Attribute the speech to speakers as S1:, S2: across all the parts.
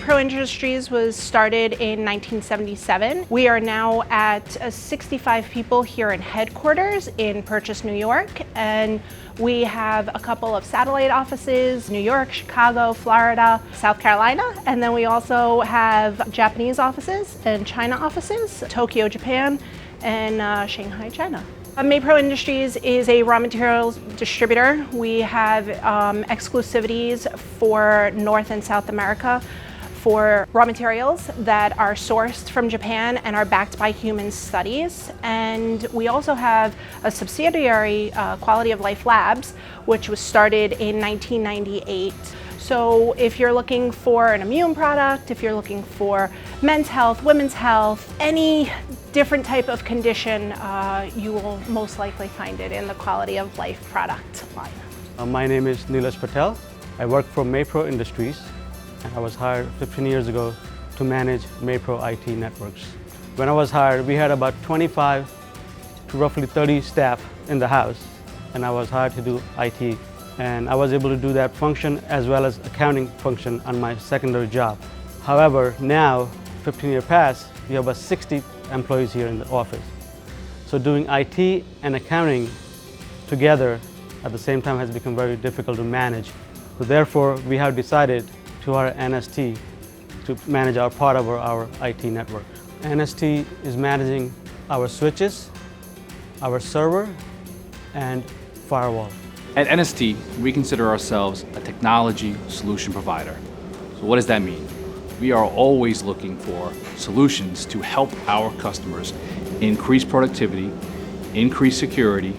S1: Maypro Industries was started in 1977. We are now at 65 people here in headquarters in Purchase, New York, and we have a couple of satellite offices, New York, Chicago, Florida, South Carolina, and then we also have Japanese offices and China offices, Tokyo, Japan, and Shanghai, China. Maypro Industries is a raw materials distributor. We have exclusivities for North and South America for raw materials that are sourced from Japan and are backed by human studies. And we also have a subsidiary, Quality of Life Labs, which was started in 1998. So if you're looking for an immune product, if you're looking for men's health, women's health, any different type of condition, you will most likely find it in the Quality of Life product line.
S2: My name is Nilesh Patel. I work for Maypro Industries, and I was hired 15 years ago to manage Maypro IT networks. When I was hired, we had about 25 to roughly 30 staff in the house, and I was hired to do IT. And I was able to do that function as well as accounting function on my secondary job. However, now, 15 years past, we have about 60 employees here in the office. So doing IT and accounting together at the same time has become very difficult to manage. So therefore, we have decided to hire NST to manage our part of our IT network. NST is managing our switches, our server, and firewall.
S3: At NST, we consider ourselves a technology solution provider. So what does that mean? We are always looking for solutions to help our customers increase productivity, increase security,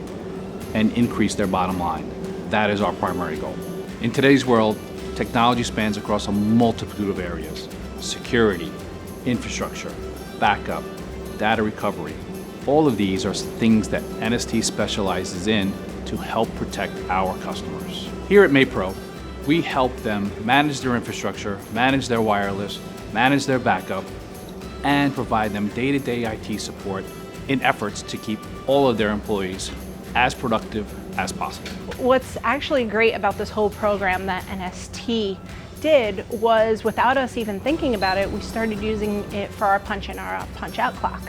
S3: and increase their bottom line. That is our primary goal. In today's world, technology spans across a multitude of areas: security, infrastructure, backup, data recovery. All of these are things that NST specializes in to help protect our customers. Here at Maypro, we help them manage their infrastructure, manage their wireless, manage their backup, and provide them day-to-day IT support in efforts to keep all of their employees as productive as possible.
S1: What's actually great about this whole program that NST did was, without us even thinking about it, we started using it for our punch-in, our punch-out clock.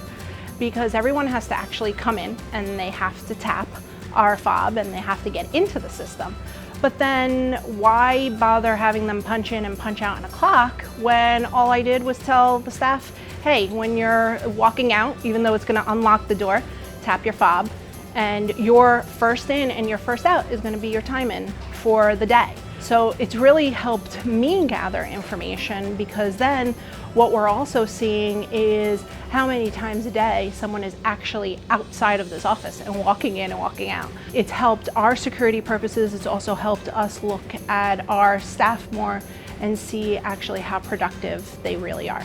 S1: Because everyone has to actually come in and they have to tap our fob and they have to get into the system. But then why bother having them punch in and punch out on a clock when all I did was tell the staff, hey, when you're walking out, even though it's going to unlock the door, tap your fob, and your first in and your first out is going to be your time in for the day. So it's really helped me gather information, because then what we're also seeing is how many times a day someone is actually outside of this office and walking in and walking out. It's helped our security purposes. It's also helped us look at our staff more and see actually how productive they really are.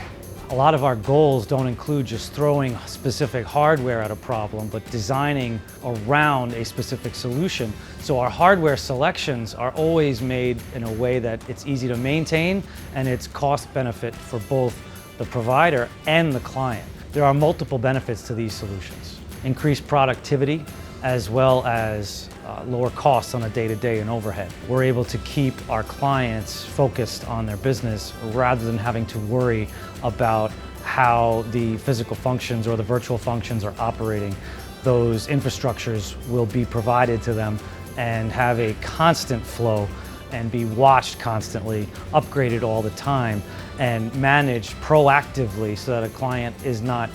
S4: A lot of our goals don't include just throwing specific hardware at a problem, but designing around a specific solution. So our hardware selections are always made in a way that it's easy to maintain and it's cost benefit for both the provider and the client. There are multiple benefits to these solutions. Increased productivity, as well as lower costs on a day-to-day and overhead. We're able to keep our clients focused on their business rather than having to worry about how the physical functions or the virtual functions are operating. Those infrastructures will be provided to them and have a constant flow and be watched constantly, upgraded all the time, and managed proactively so that a client is not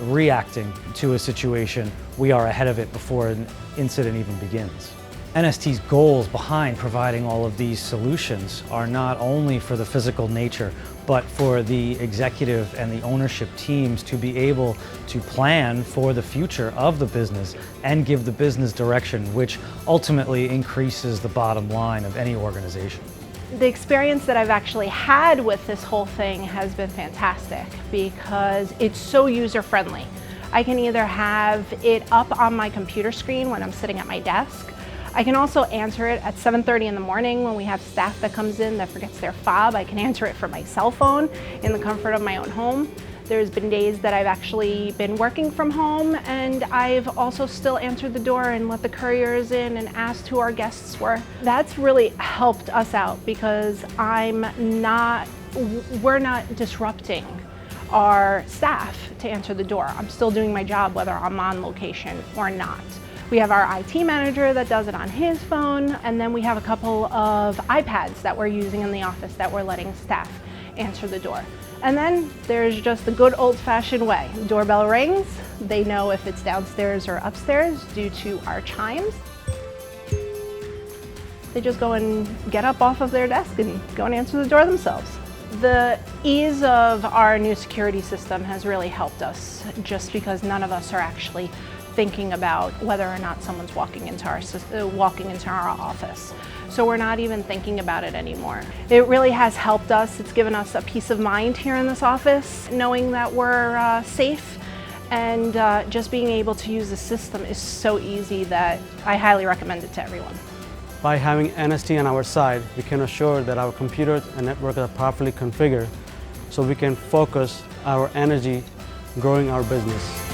S4: reacting to a situation. We are ahead of it before an incident even begins. NST's goals behind providing all of these solutions are not only for the physical nature, but for the executive and the ownership teams to be able to plan for the future of the business and give the business direction, which ultimately increases the bottom line of any organization.
S1: The experience that I've actually had with this whole thing has been fantastic, because it's so user-friendly. I can either have it up on my computer screen when I'm sitting at my desk. I can also answer it at 7:30 in the morning when we have staff that comes in that forgets their fob. I can answer it from my cell phone in the comfort of my own home. There's been days that I've actually been working from home, and I've also still answered the door and let the couriers in and asked who our guests were. That's really helped us out, because I'm not we're not disrupting our staff to answer the door. I'm still doing my job whether I'm on location or not. We have our IT manager that does it on his phone, and then we have a couple of iPads that we're using in the office that we're letting staff answer the door. And then there's just the good old-fashioned way. The doorbell rings, they know if it's downstairs or upstairs due to our chimes. They just go and get up off of their desk and go and answer the door themselves. The ease of our new security system has really helped us, just because none of us are actually thinking about whether or not someone's walking into our office. So we're not even thinking about it anymore. It really has helped us. It's given us a peace of mind here in this office, knowing that we're safe, and just being able to use the system is so easy that I highly recommend it to everyone.
S2: By having NST on our side, we can assure that our computers and network are properly configured so we can focus our energy growing our business.